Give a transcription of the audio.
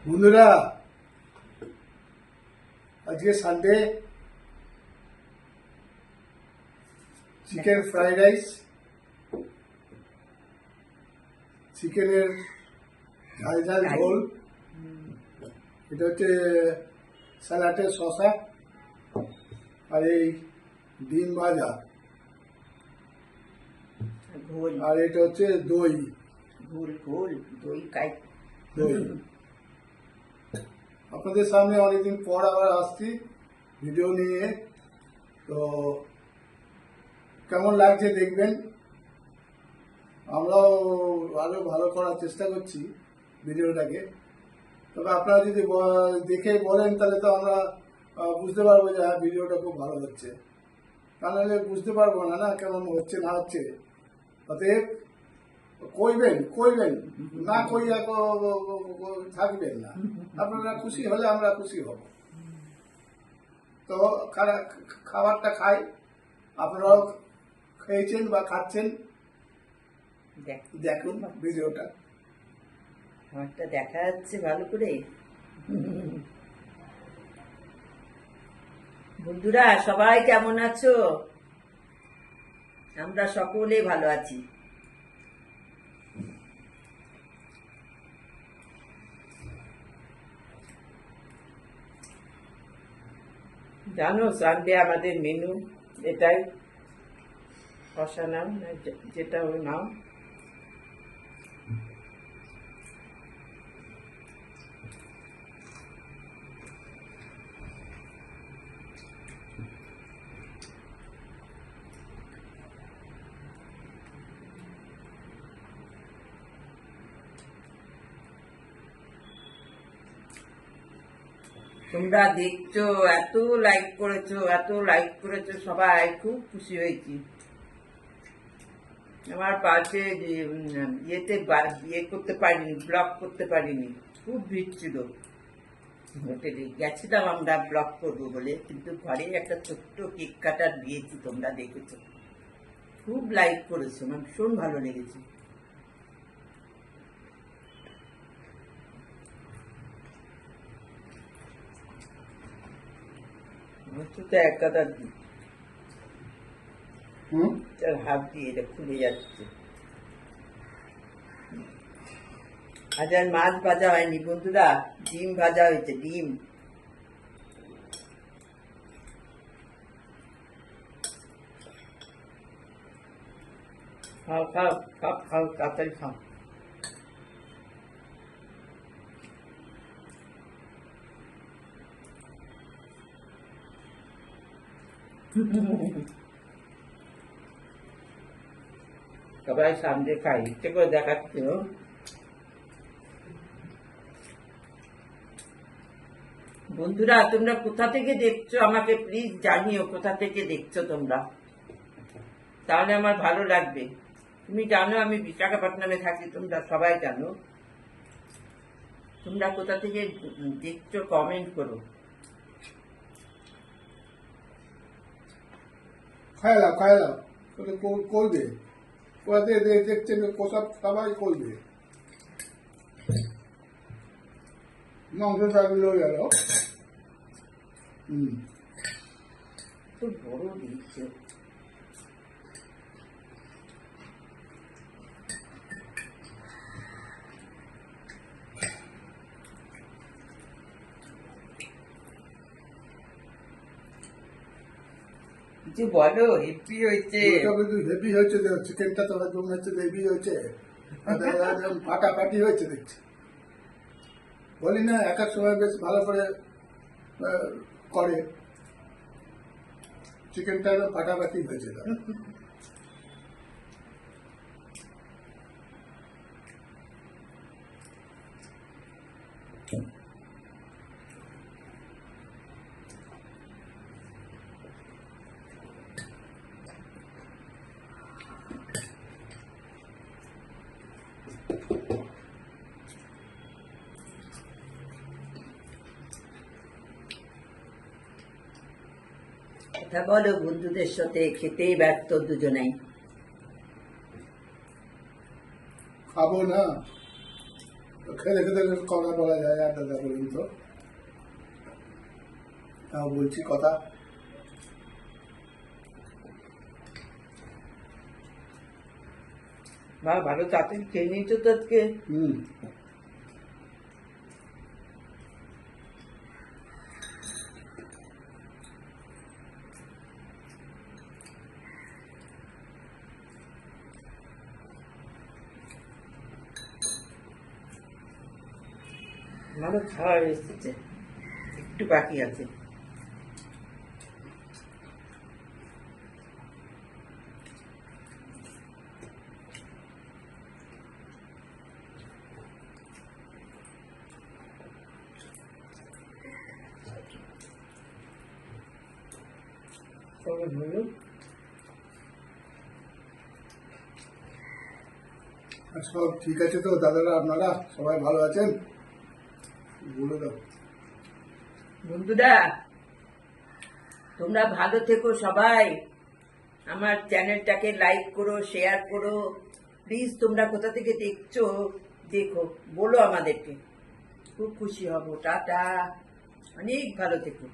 বন্ধুরা, আজকে Sunday, chicken fried rice, চিকেনের ঝাল ঝাল ঝোল, এটা হচ্ছে স্যালাডের শসা, আর এই ডিম ভাজা, ঘোল আর এটা হচ্ছে দই। ঘোল ঘোল দই কাই দই আপনাদের সামনে অনেকদিন পর আবার আসছি ভিডিও নিয়ে। তো কেমন লাগছে দেখবেন। আমরাও আরো ভালো করার চেষ্টা করছি ভিডিওটাকে। তবে আপনারা যদি দেখে বলেন তাহলে তো আমরা বুঝতে পারবো যে হ্যাঁ ভিডিওটা খুব ভালো হচ্ছে। তা নাহলে বুঝতে পারবো না না কেমন হচ্ছে না হচ্ছে। অতএব কইবেন না কইয়া থাকবেন না। আপনারা খুশি হলে আমরা খুশি হব। তো খাবারটা খাই, আপনারাও খেয়েছেন বা খাচ্ছেন, দেখুন ভিডিওটা। আমারটা দেখা যাচ্ছে ভালো করে। বন্ধুরা সবাই কেমন আছো? আমরা সকলে ভালো আছি। জানো সানডে আমাদের মেনু এটাই, শসা নাও না যেটা ওই নাও। তোমরা দেখছো, এত লাইক করেছো সবাই, খুব খুশি হয়েছি। আমার পাশে ইয়েতে ইয়ে করতে পারিনি, ব্লক করতে পারিনি, খুব ভিড় ছিল হোটেলে। গেছিলাম আমরা ব্লক করবো বলে, কিন্তু ঘরে একটা ছোট্ট কেক কাটার দিয়েছি, তোমরা দেখেছো। খুব লাইক করেছো, আমার ভীষণ ভালো লেগেছে। তো এক কথা হাত দিয়ে এটা খুলে যাচ্ছে। আজ আর মাছ ভাজা হয়নি বন্ধুরা, ডিম ভাজা হয়েছে, ডিম। খাও খাও খাও খাও, তাড়াতাড়ি খাও। সবাই সামনে খাই, ইচ্ছে করে দেখাচ্ছিল। বন্ধুরা তোমরা কোথা থেকে দেখছো আমাকে প্লিজ জানিও, কোথা থেকে দেখছো তোমরা, তাহলে আমার ভালো লাগবে। তুমি জানো আমি বিশাখাপট্টনামে থাকি, তোমরা সবাই জানো। তোমরা কোথা থেকে দেখছো কমেন্ট করো। খাইলাম করবে, কোথাতে দেখছেন কোথা সবাই করবে। মাংস থাকলেও গেল। তো বড় দিচ্ছে। কিছু বলো, হেপি হয়েছে। হেভি হয়েছে, চিকেনটা তো একদম হচ্ছে হেভি হয়েছে, ফাটাফাটি হয়েছে দেখছি। বলি না এক এক সময় বেশ ভালো করে করে, চিকেনটা ফাটাফাটি হয়েছে। কথা বলো, বন্ধুদের সাথে খেতেই ব্যস্ত দুজনেই। খাবো না, খেতে খেতে কথা বলা যায় আড্ডা পর্যন্ত, তাও বলছি কথা। বা ভালো তাড়াতাড়ি খেয়ে নিয়েছো তো আজকে। হুম, আমারও খাওয়া এসেছে, একটু বাকি আছে। কবে হলো? আর সব ঠিক আছে তো দাদারা? আপনারা সবাই ভালো আছেন? বলে দাও। বন্ধুরা, তোমরা ভালো থেকো সবাই। আমার চ্যানেলটাকে লাইক করো, শেয়ার করো। প্লিজ তোমরা কোথা থেকে দেখছো দেখো, বলো আমাদেরকে, খুব খুশি হব। টাটা, অনেক ভালো থেকো।